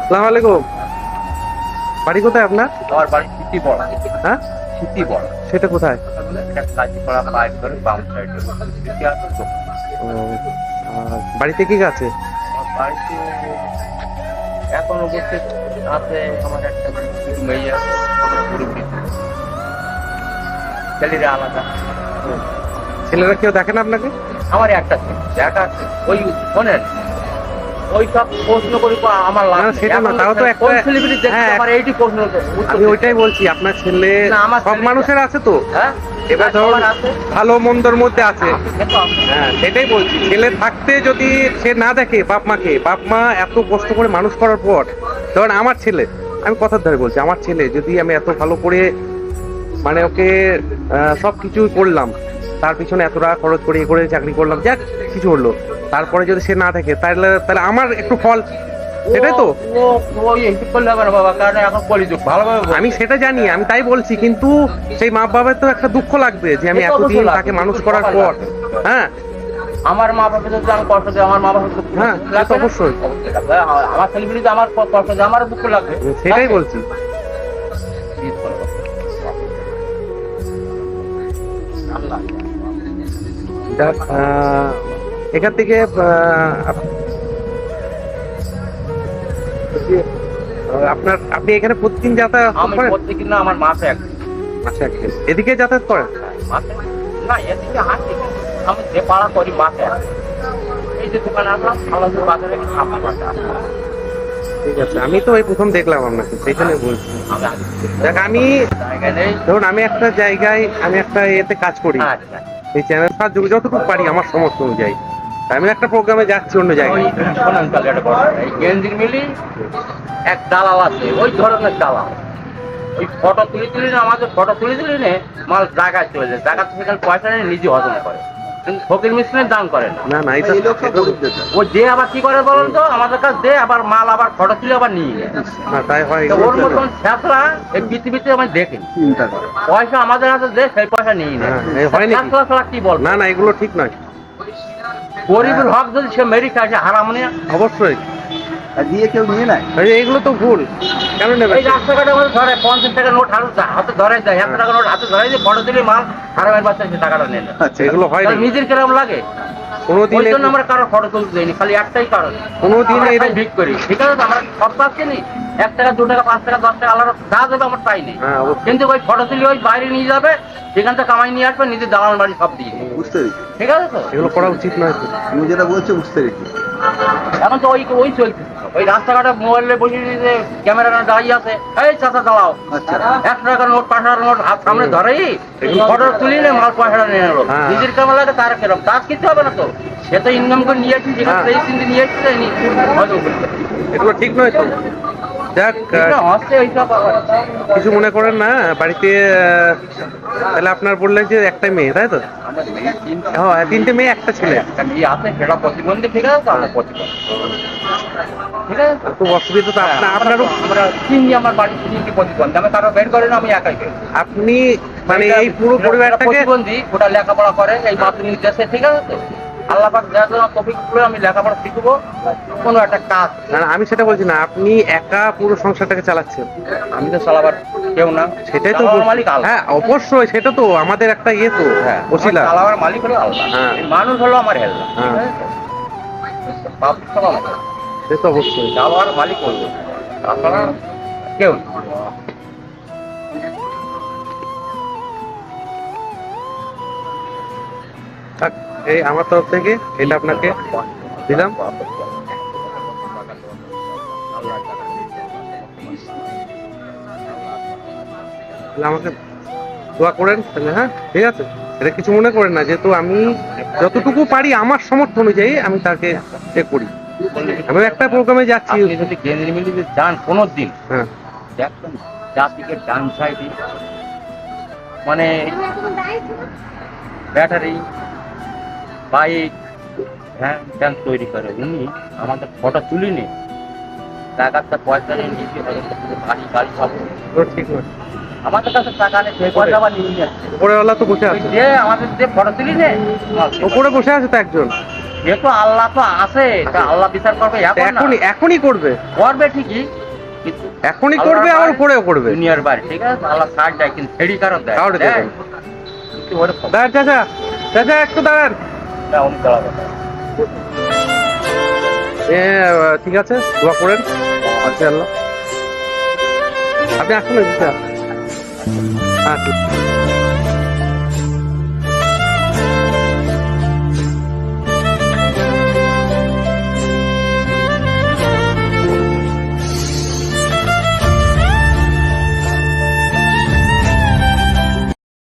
আসসালামু আলাইকুম। বাড়ি কোথায় আপনার? আমার বাড়ি সিটিপাড়া। হ্যাঁ, সিটিপাড়া। সেটা কোথায়? এটা কাজীপাড়া পাইপ ধরে বাম সাইডে। সিটি আছে তো? ও, বাড়িতে কি আছে? আমার বাড়িতে এখন উপস্থিত আছে আমার একটা ছোট মেয়ে আছে, আমার মুরব্বি। ছেলেরা আলাদা। ছেলেরা কেউ দেখে না আপনাকে? আমার একটা ছেলে দেখা আছে। ওই শোনেন, ওই সব প্রশ্ন করি আমার লাভ না, নেই। সেটা না, এখন তাও তো একটা- কোন celebrity দেখতে হ্যাঁ, আমার এইটি প্রশ্ন উত্তর আমি দিতে। ওইটাই বলছি, আপনার ছেলে না, আমার সব ছেলেটা- মানুষের আছে তো। হ্যাঁ? এবার ধরুন সবার আছে। ভালো মন্দর মধ্যে আছে। সে তো আছে। হ্যাঁ, সেটাই বলছি, ছেলে থাকতে যদি সে না দেখে বাপ মাকে, বাপ মা এত কষ্ট করে মানুষ করার পর, ধরুন আমার ছেলে, আমি কথার ধরে বলছি, আমার ছেলে যদি আমি এত ভালো করে মানে ওকে সব কিছু করলাম, তার পিছনে এত টাকা খরচ করে করে চাকরি করলাম, যাক কিছু হলো, তারপরে যদি সে না থাকে, তাহলে তাহলে আমার একটু ফল, সেটাই তো। ওই একটু করলে হবে না বাবা, কারণ এখন কলিযুগ ভালোভাবে বল। আমি সেটা জানি, আমি তাই বলছি, কিন্তু সেই মা বাবার তো একটা দুঃখ লাগবে যে আমি সে তো এতদিন অবশ্যই তাকে লাগবে, মানুষ দুঃখ করার লাগবে। পর। হ্যাঁ, আমার মা বাবা যদি আমি কষ্ট দিই, আমার মা বাবা দুঃখ হ্যাঁ, লাগবে সে তো না? অবশ্যই। অবশ্যই লাগবে। আমার ছেলেপিলি আমার কষ্ট দেয়, আমারও দুঃখ লাগবে। সেটাই লাগবে? বলছি। আল্লাহ। যাক, এখান থেকে আপনার আপনি এখানে প্রতিদিন যাতায়াত আমি করেন? প্রত্যেকদিন না, আমার মাসে এক আচ্ছা, এদিকে যাতায়াত করেন? মাসে না, এদিকে হাঁটি। আমি যে পাড়া করি মাসে এক। এই যে দোকানে আসলাম, আলাদা বাজারে সামনে মাসে আসলাম। ঠিক আছে, আমি তো এই প্রথম দেখলাম আপনাকে, সেই জন্য বলছি। আমি আগে দেখ, আমি জায়গায় নেই। ধরুন আমি একটা জায়গায়, আমি একটা এতে কাজ করি, আচ্ছা, এই চ্যানেল সাহায্য যতটুকু পারি আমার সমস্ত অনুযায়ী। আমি একটা প্রোগ্রামে যাচ্ছি অন্য ওই জায়গায়। শোনেন তাহলে একটা কথা। এই গেঞ্জির মিলি এক দালাল আছে, ওই ধরনের দালাল। ওই ফটো তুলে তুলে না, আমাদের ফটো তুলে তুলে নে মাল জায়গায় চলে যায়, জায়গা থেকে সেখানে পয়সা নিয়ে নিজে হজম করে, কিন্তু ফকির মিশ্রের দাম করে না। না না, এটা ও যে আবার কি করে বলুন তো, আমাদের কাছে দে, আবার মাল আবার ফটো তুলে আবার নিয়ে নেয়। না, তাই হয়। তো ওর মতন ফ্যাসলা এই পৃথিবীতে আমি দেখিনি। চিন্তা করে। পয়সা আমাদের কাছে দে, সেই পয়সা নিয়ে নেয়। হ্যাঁ, এই হয় নাকি? ফ্যাসলা ছাড়া কি বল? না না, এগুলো ঠিক নয়। গরিবের হক যদি সে মেরি খায়, সে হারাম নিয়ে। অবশ্যই দিয়ে কেউ নিয়ে নেয়। এগুলো তো ভুল, কেন নেবে? এই রাস্তাঘাটের মধ্যে ধরে 50 টাকা নোট হাতে ধরে দেয়, 100 টাকা নোট হাতে ধরে দিয়ে ফটো দিলে মাল হারামের বাচ্চা সে টাকাটা নেয় না। আচ্ছা, এগুলো হয় তাহলে নাকি? নিজের কিরম লাগে? কোনোদিন ওই জন্য আমরা কারো ফটো তুলতে দেয়নি, খালি একটাই কারণ, কোনোদিন আমরা এরকম- একটাই ভিক করি। ঠিক আছে তো, আমরা সব পাচ্ছি নি, 1 টাকা 2 টাকা 5 টাকা 10 টাকা আলাদা যা দেবে আমার তাই নেই। হ্যাঁ, অবশ্যই। কিন্তু ওই ফটো তুলে ওই বাইরে নিয়ে যাবে, সেখান থেকে কামাই নিয়ে আসবে, নিজের দালাল বাড়ি সব দিয়ে দেবে। বুঝতে পেরেছি, ঠিক আছে তো? এগুলো করা উচিত নয় তো। তুমি যেটা বলছো বুঝতে পেরেছি। এখন তো ওই চলছে, ওই রাস্তাঘাটে মোবাইলে বসে দিয়ে ক্যামেরা দাঁড়িয়ে আছে, এই চাচা দাঁড়াও, আচ্ছা। 100 টাকার নোট 5 টাকার নোট হাত সামনে ধরেই এগুলো- ফটো তুলি নে, মাল পয়সাটা নিয়ে নেলো। হ্যাঁ। নিজের কেমন লাগে তার কেরম, তার কিছু হবে না তো, সে তো ইনকাম করে নিয়ে আসছে, যেখানে হ্যাঁ। সেই চিন্তা নিয়ে আসছে হয়তো এগুলো ঠিক নয় তো। যাক, হচ্ছে ওইসব আবার। কিছু মনে করেন না বাড়িতে। তাহলে আপনার বললেন যে একটাই মেয়ে, তাই তো? আমার মেয়ে তিনটা, হ্যাঁ, 3টে মেয়ে, একটা ছেলে। একটা মেয়ে আছে, সেটা প্রতিবন্ধী। ঠিক আছে তো, আমার প্রতিবন্ধী। ঠিক আছে তো? খুব অসুবিধা তো আপনারও। আমরা তিনটি, আমার বাড়ির তিনটি প্রতিবন্ধী, আমি কারো বের করি না, আমি একাই বের। আপনি মানে এই পুরো যেটা পরিবারটাকে। প্রতিবন্ধী, ওটা লেখাপড়া করে এই মাধ্যমিক দেশে। ঠিক আছে তো, আল্লাহ পাক যা যা তৌফিক দিলে আমি লেখাপড়া শিখবো, কোনো একটা কাজ। না না, আমি সেটা বলছি না, আপনি একা পুরো সংসারটাকে চালাচ্ছেন। আমি তো চালাবার কেউ না, সেটাই তো চালাবার বলছি। মালিক আল্লাহ। হ্যাঁ, অবশ্যই, সেটা তো আমাদের একটা ইয়ে তো, হ্যাঁ, ওসিলা। আমার চালাবার মালিক হলো আল্লাহ। হ্যাঁ। এই মানুষ হলো আমার হেল্লা। হ্যাঁ। পাবলিক চালানো যায়। সে তো অবশ্যই। চালাবার মালিক হলো, তাছাড়া কেউ না। থাক, এই আমার তরফ থেকে এটা আপনাকে দিলাম। তাহলে আমাকে দোয়া করেন তাহলে। হ্যাঁ, ঠিক আছে, এটা কিছু মনে করেন না, যেহেতু আমি যতটুকু পারি আমার সামর্থ্য অনুযায়ী আমি তাকে এ করি। আমি একটা প্রোগ্রামে যাচ্ছি। আপনি যদি গেঞ্জি মিলিতে যান কোনো দিন, হ্যাঁ, দেখবেন চারদিকে ডান সাইডে মানে ব্যাটারি, বাইক, ভ্যান ট্যান তৈরি করে। উনি আমাদের ফটো তুলে নিয়ে টাকাটা পয়সা নিয়ে নিজে গাড়ি গাড়ি সব তো ঠিক নয়। আমাদের কাছে টাকা নেই, সেই পয়সা আবার নিয়ে যাচ্ছে। উপরেওয়ালা তো বসে আছে, যে আমাদের যে ফটো তুলি নে, উপরে বসে আছে তো একজন, যেহেতু আল্লাহ তো আছে, তা আল্লাহ বিচার করবে। তা এখন না, এখনই করবে। করবে ঠিকই, কিন্তু এখনই করবে আবার পরেও করবে। দুনিয়ার বাড়ি ঠিক আছে, আল্লাহ ছাড় দেয় কিন্তু ছেড়ি কারণ দেয় কাউরে দেয়? দেবেন। কিন্তু ওরে খবর দাঁড়ান চাচা, চাচা একটু দাঁড়ান। না, অনেক জ্বালা কথা। ঠিক আছে, দোয়া করেন। আচ্ছা আল্লাহ, আপনি আসুন। হ্যাঁ ঠিক আছে।